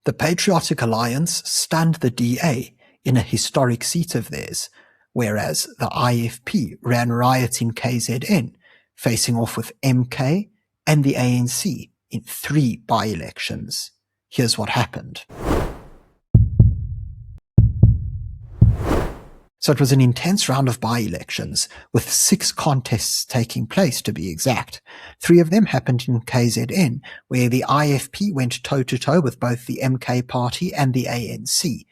The Patriotic Alliance stunned the DA in a historic seat of theirs, whereas the IFP ran riot in KZN, facing off with MK and the ANC in 3 by-elections. Here's what happened. So it was an intense round of by-elections, with 6 contests taking place, to be exact. 3 of them happened in KZN, where the IFP went toe-to-toe with both the MK party and the ANC.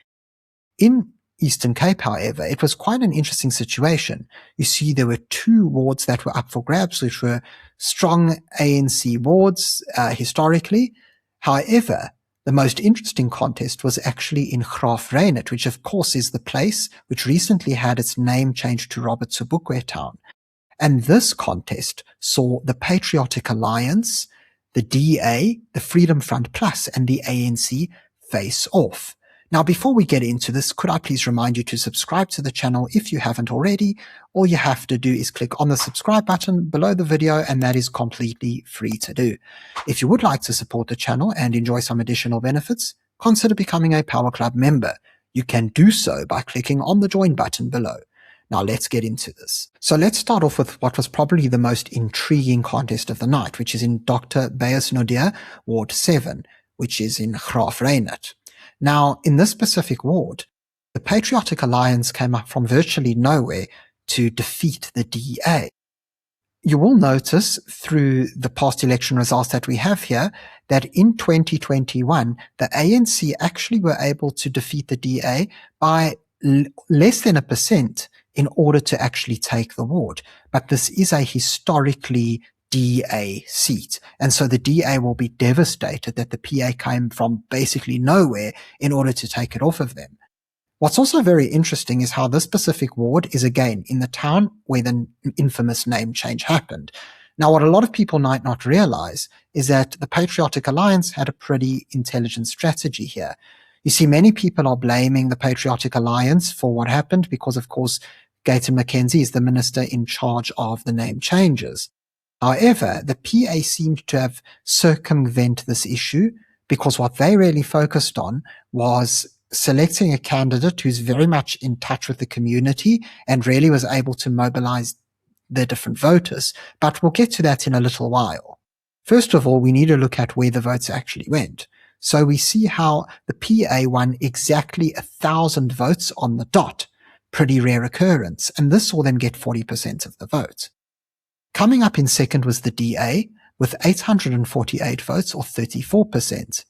In Eastern Cape, however, it was quite an interesting situation. You see, there were 2 wards that were up for grabs, which were strong ANC wards historically. However, the most interesting contest was actually in Graaf-Reinet, which of course is the place which recently had its name changed to Robert Sobukwe Town. And this contest saw the Patriotic Alliance, the DA, the Freedom Front Plus, and the ANC face off. Now, before we get into this, could I please remind you to subscribe to the channel if you haven't already? All you have to do is click on the subscribe button below the video, and that is completely free to do. If you would like to support the channel and enjoy some additional benefits, consider becoming a Power Club member. You can do so by clicking on the join button below. Now let's get into this. So let's start off with what was probably the most intriguing contest of the night, which is in Dr. Beyers Naudé, Ward 7, which is in Graaf-Reinet. Now, in this specific ward, the Patriotic Alliance came up from virtually nowhere to defeat the DA. You will notice through the past election results that we have here that in 2021, the ANC actually were able to defeat the DA by less than 1% in order to actually take the ward. But this is a historically DA seat. And so the DA will be devastated that the PA came from basically nowhere in order to take it off of them. What's also very interesting is how this specific ward is again in the town where the infamous name change happened. Now, what a lot of people might not realize is that the Patriotic Alliance had a pretty intelligent strategy here. You see, many people are blaming the Patriotic Alliance for what happened because, of course, Gayton McKenzie is the minister in charge of the name changes. However, the PA seemed to have circumvented this issue because what they really focused on was selecting a candidate who's very much in touch with the community and really was able to mobilize the different voters. But we'll get to that in a little while. First of all, we need to look at where the votes actually went. So we see how the PA won exactly 1,000 votes on the dot. Pretty rare occurrence. And this saw them get 40% of the vote. Coming up in second was the DA with 848 votes or 34%.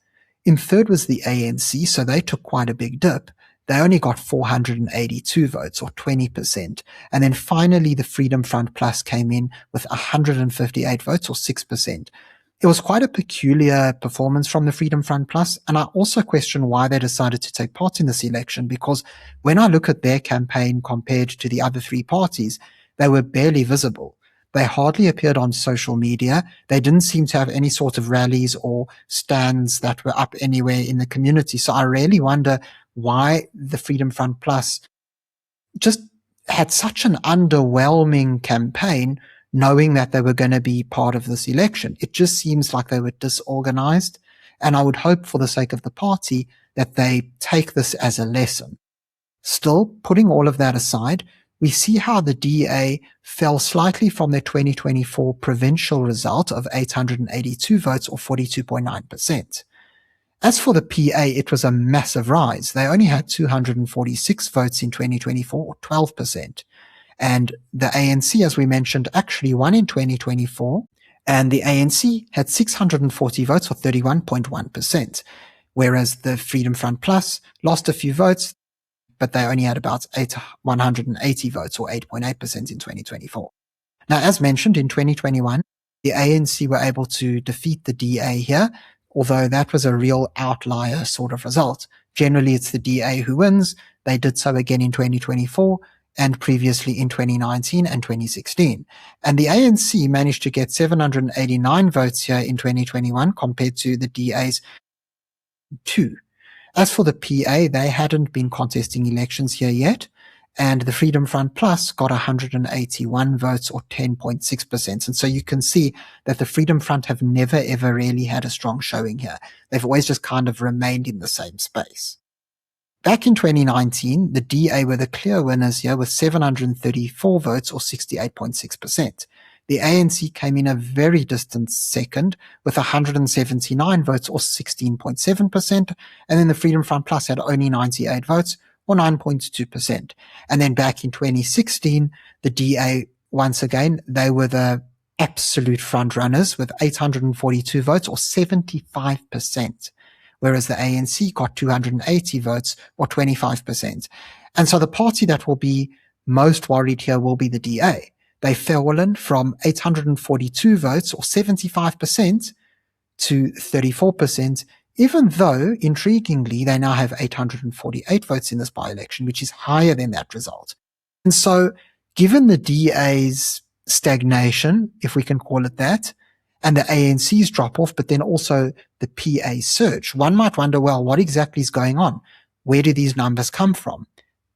In third was the ANC, so they took quite a big dip. They only got 482 votes or 20%. And then finally the Freedom Front Plus came in with 158 votes or 6%. It was quite a peculiar performance from the Freedom Front Plus, and I also question why they decided to take part in this election, because when I look at their campaign compared to the other 3 parties, they were barely visible. They hardly appeared on social media. They didn't seem to have any sort of rallies or stands that were up anywhere in the community. So I really wonder why the Freedom Front Plus just had such an underwhelming campaign, knowing that they were going to be part of this election. It just seems like they were disorganized. And I would hope for the sake of the party that they take this as a lesson. Still, putting all of that aside, we see how the DA fell slightly from their 2024 provincial result of 882 votes or 42.9%. As for the PA, it was a massive rise. They only had 246 votes in 2024 or 12%. And the ANC, as we mentioned, actually won in 2024. And the ANC had 640 votes or 31.1%. Whereas the Freedom Front Plus lost a few votes, but they only had about 180 votes or 8.8% in 2024. Now, as mentioned, in 2021, the ANC were able to defeat the DA here, although that was a real outlier sort of result. Generally, it's the DA who wins. They did so again in 2024 and previously in 2019 and 2016. And the ANC managed to get 789 votes here in 2021 compared to the DA's 2. As for the PA, they hadn't been contesting elections here yet, and the Freedom Front Plus got 181 votes, or 10.6%. And so you can see that the Freedom Front have never ever really had a strong showing here. They've always just kind of remained in the same space. Back in 2019, the DA were the clear winners here with 734 votes, or 68.6%. The ANC came in a very distant second with 179 votes, or 16.7%, and then the Freedom Front Plus had only 98 votes, or 9.2%. And then back in 2016, the DA, once again, they were the absolute front runners with 842 votes, or 75%. Whereas the ANC got 280 votes, or 25%. And so the party that will be most worried here will be the DA. They fallen from 842 votes, or 75%, to 34%, even though, intriguingly, they now have 848 votes in this by-election, which is higher than that result. And so, given the DA's stagnation, if we can call it that, and the ANC's drop-off, but then also the PA surge, one might wonder, well, what exactly is going on? Where do these numbers come from?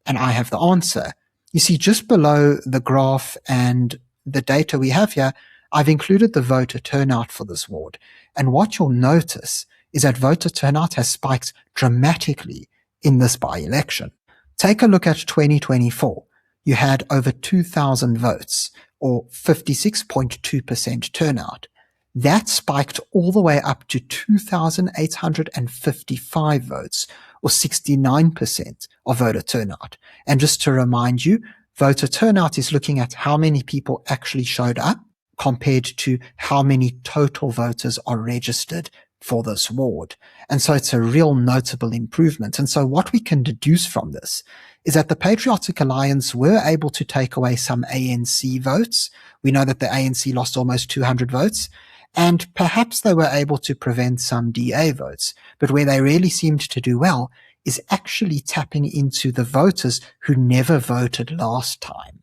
And I have the answer. You see, just below the graph and the data we have here, I've included the voter turnout for this ward. And what you'll notice is that voter turnout has spiked dramatically in this by-election. Take a look at 2024. You had over 2,000 votes, or 56.2% turnout. That spiked all the way up to 2,855 votes, or 69% of voter turnout. And just to remind you, voter turnout is looking at how many people actually showed up compared to how many total voters are registered for this ward. And so it's a real notable improvement. And so what we can deduce from this is that the Patriotic Alliance were able to take away some ANC votes. We know that the ANC lost almost 200 votes. And perhaps they were able to prevent some DA votes. But where they really seemed to do well is actually tapping into the voters who never voted last time.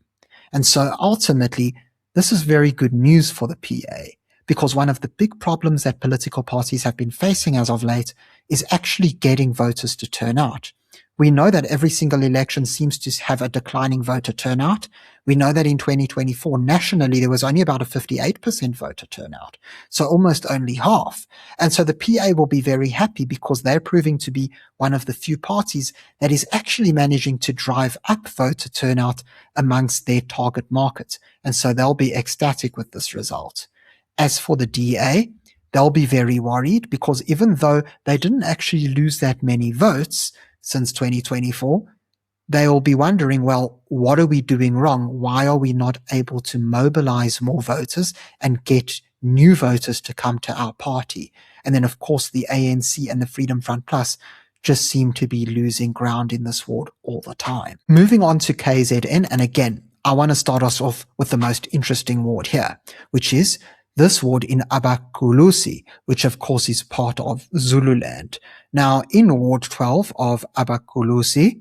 And so ultimately, this is very good news for the PA, because one of the big problems that political parties have been facing as of late is actually getting voters to turn out. We know that every single election seems to have a declining voter turnout. We know that in 2024, nationally, there was only about a 58% voter turnout, so almost only half. And so the PA will be very happy because they're proving to be one of the few parties that is actually managing to drive up voter turnout amongst their target market. And so they'll be ecstatic with this result. As for the DA, they'll be very worried because even though they didn't actually lose that many votes since 2024, they will be wondering, well, what are we doing wrong? Why are we not able to mobilize more voters and get new voters to come to our party? And then, of course, the ANC and the Freedom Front Plus just seem to be losing ground in this ward all the time. Moving on to KZN, and again, I want to start us off with the most interesting ward here, which is this ward in Abakulusi, which of course is part of Zululand. Now, in Ward 12 of Abakulusi,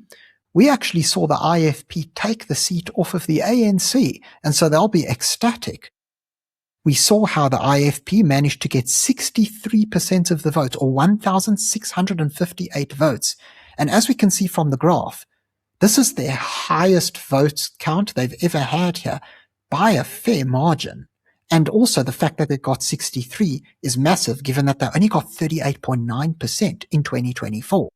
we actually saw the IFP take the seat off of the ANC, and so they'll be ecstatic. We saw how the IFP managed to get 63% of the vote, or 1,658 votes. And as we can see from the graph, this is their highest vote count they've ever had here by a fair margin. And also the fact that they got 63 is massive, given that they only got 38.9% in 2024.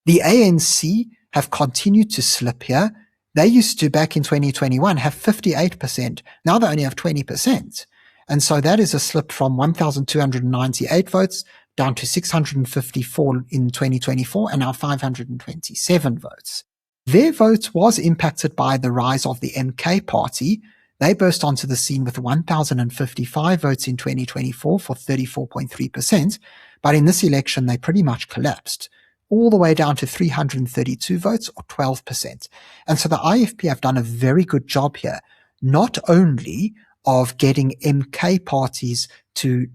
The ANC have continued to slip here. They used to, back in 2021, have 58%. Now they only have 20%. And so that is a slip from 1,298 votes down to 654 in 2024 and now 527 votes. Their vote was impacted by the rise of the MK party. They burst onto the scene with 1,055 votes in 2024 for 34.3%, but in this election they pretty much collapsed, all the way down to 332 votes, or 12%. And so the IFP have done a very good job here, not only of getting MK parties to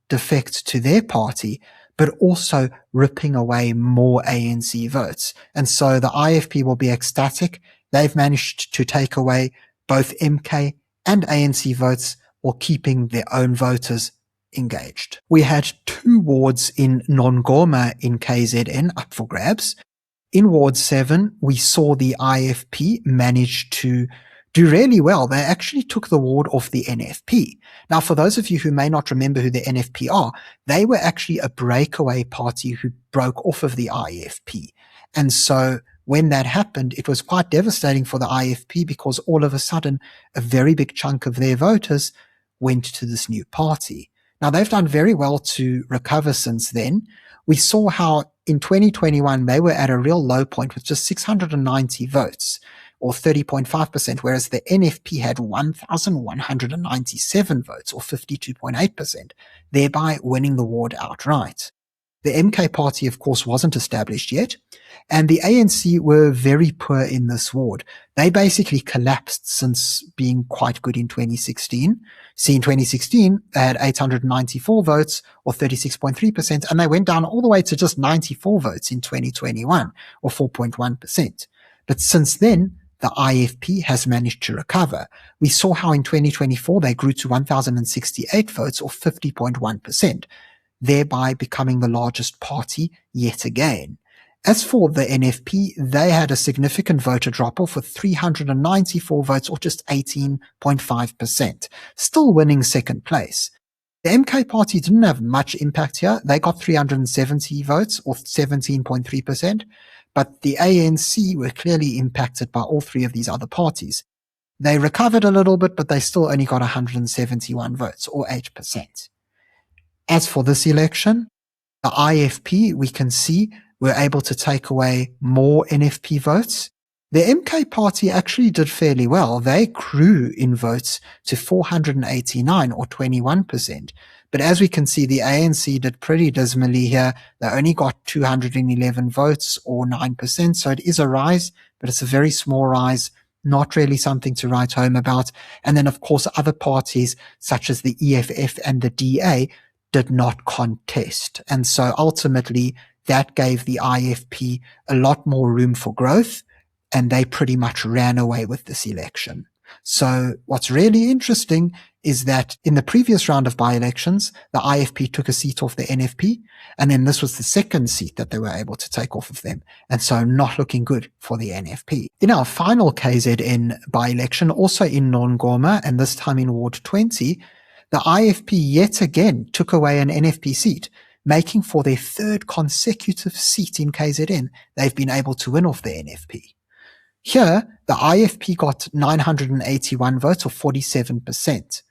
defect to their party, but also ripping away more ANC votes. And so the IFP will be ecstatic. They've managed to take away both MK and ANC votes while keeping their own voters engaged. We had two wards in Nongoma in KZN up for grabs. In Ward 7, we saw the IFP manage to do really well. They actually took the ward off the NFP. Now, for those of you who may not remember who the NFP are, they were actually a breakaway party who broke off of the IFP. And so when that happened, it was quite devastating for the IFP because all of a sudden, a very big chunk of their voters went to this new party. Now, they've done very well to recover since then. We saw how in 2021, they were at a real low point with just 690 votes, or 30.5%, whereas the NFP had 1,197 votes, or 52.8%, thereby winning the ward outright. The MK party, of course, wasn't established yet, and the ANC were very poor in this ward. They basically collapsed since being quite good in 2016. See, in 2016, they had 894 votes, or 36.3%, and they went down all the way to just 94 votes in 2021, or 4.1%. But since then, the IFP has managed to recover. We saw how in 2024, they grew to 1,068 votes, or 50.1%. Thereby becoming the largest party yet again. As for the NFP, they had a significant voter drop-off with 394 votes, or just 18.5%, still winning second place. The MK party didn't have much impact here. They got 370 votes, or 17.3%, but the ANC were clearly impacted by all three of these other parties. They recovered a little bit, but they still only got 171 votes, or 8%. As for this election, the IFP, we can see, were able to take away more NFP votes. The MK party actually did fairly well. They grew in votes to 489, or 21%. But as we can see, the ANC did pretty dismally here. They only got 211 votes, or 9%. So it is a rise, but it's a very small rise, not really something to write home about. And then, of course, other parties, such as the EFF and the DA, did not contest. And so ultimately that gave the IFP a lot more room for growth, and they pretty much ran away with this election. So what's really interesting is that in the previous round of by-elections, the IFP took a seat off the NFP, and then this was the second seat that they were able to take off of them. And so not looking good for the NFP. In our final KZN by-election, also in Nongoma, and this time in Ward 20, the IFP yet again took away an NFP seat, making for their third consecutive seat in KZN they've been able to win off the NFP. Here, the IFP got 981 votes, or 47%.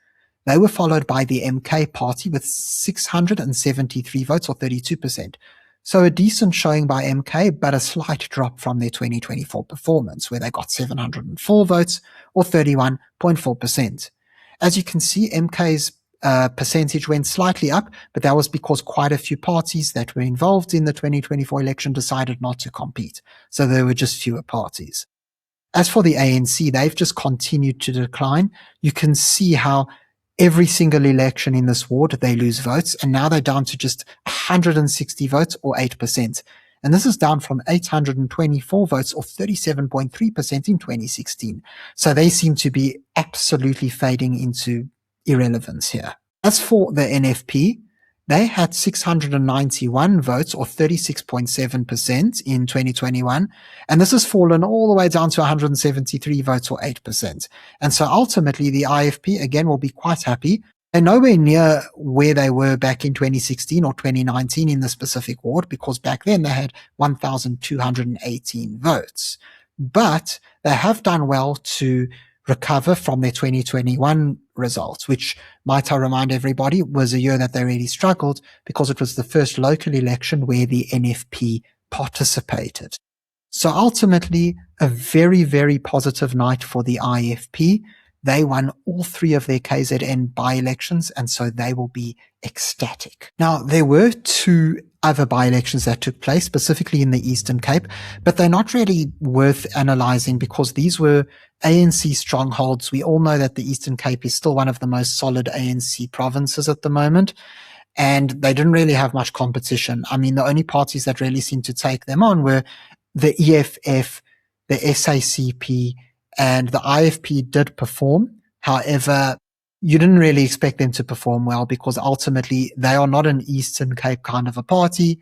They were followed by the MK party with 673 votes, or 32%. So a decent showing by MK, but a slight drop from their 2024 performance, where they got 704 votes, or 31.4%. As you can see, MK's percentage went slightly up, but that was because quite a few parties that were involved in the 2024 election decided not to compete. So there were just fewer parties. As for the ANC, they've just continued to decline. You can see how every single election in this ward, they lose votes, and now they're down to just 160 votes, or 8%. And this is down from 824 votes, or 37.3% in 2016. So they seem to be absolutely fading into irrelevance here. As for the NFP, they had 691 votes, or 36.7% in 2021, and this has fallen all the way down to 173 votes, or 8%. And so ultimately, the IFP, again, will be quite happy. They're nowhere near where they were back in 2016 or 2019 in the specific ward, because back then they had 1,218 votes. But they have done well to recover from their 2021 results, which, might I remind everybody, was a year that they really struggled because it was the first local election where the NFP participated. So ultimately, a very, very positive night for the IFP. They won all three of their KZN by-elections, and so they will be ecstatic. Now, there were two other by-elections that took place, specifically in the Eastern Cape, but they're not really worth analyzing because these were ANC strongholds. We all know that the Eastern Cape is still one of the most solid ANC provinces at the moment, and they didn't really have much competition. I mean, the only parties that really seemed to take them on were the EFF, the SACP, and the IFP did perform. However, you didn't really expect them to perform well because ultimately they are not an Eastern Cape kind of a party.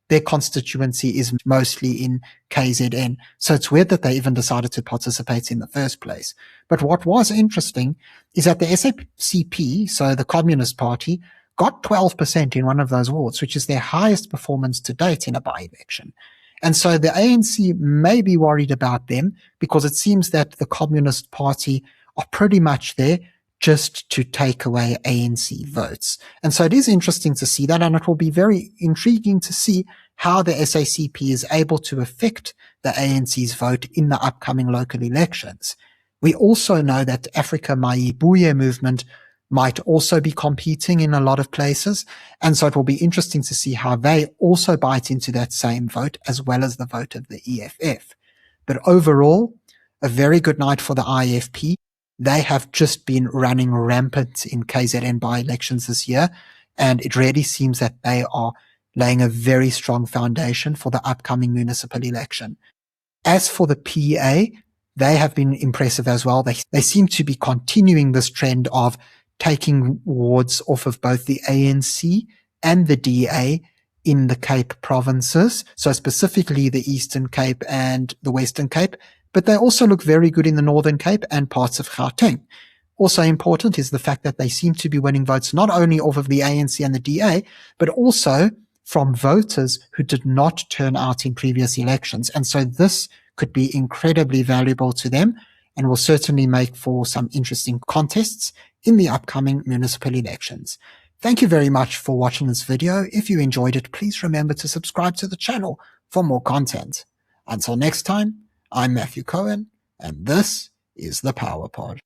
their constituency is mostly in KZN. So it's weird that they even decided to participate in the first place. But what was interesting is that the SACP, so the Communist Party, got 12% in one of those wards, which is their highest performance to date in a by-election. And so the ANC may be worried about them because it seems that the Communist Party are pretty much there just to take away ANC votes. And so it is interesting to see that, and it will be very intriguing to see how the SACP is able to affect the ANC's vote in the upcoming local elections. We also know that Africa Mayibuye movement might also be competing in a lot of places. And so it will be interesting to see how they also bite into that same vote as well as the vote of the EFF. But overall, a very good night for the IFP. They have just been running rampant in KZN by-elections this year, and it really seems that they are laying a very strong foundation for the upcoming municipal election. As for the PA, they have been impressive as well. They seem to be continuing this trend of taking wards off of both the ANC and the DA in the Cape provinces, so specifically the Eastern Cape and the Western Cape, but they also look very good in the Northern Cape and parts of Gauteng. Also important is the fact that they seem to be winning votes not only off of the ANC and the DA, but also from voters who did not turn out in previous elections. And so this could be incredibly valuable to them and will certainly make for some interesting contests in the upcoming municipal elections. Thank you very much for watching this video. If you enjoyed it, please remember to subscribe to the channel for more content. Until next time, I'm Matthew Cohen, and this is the Power Pod.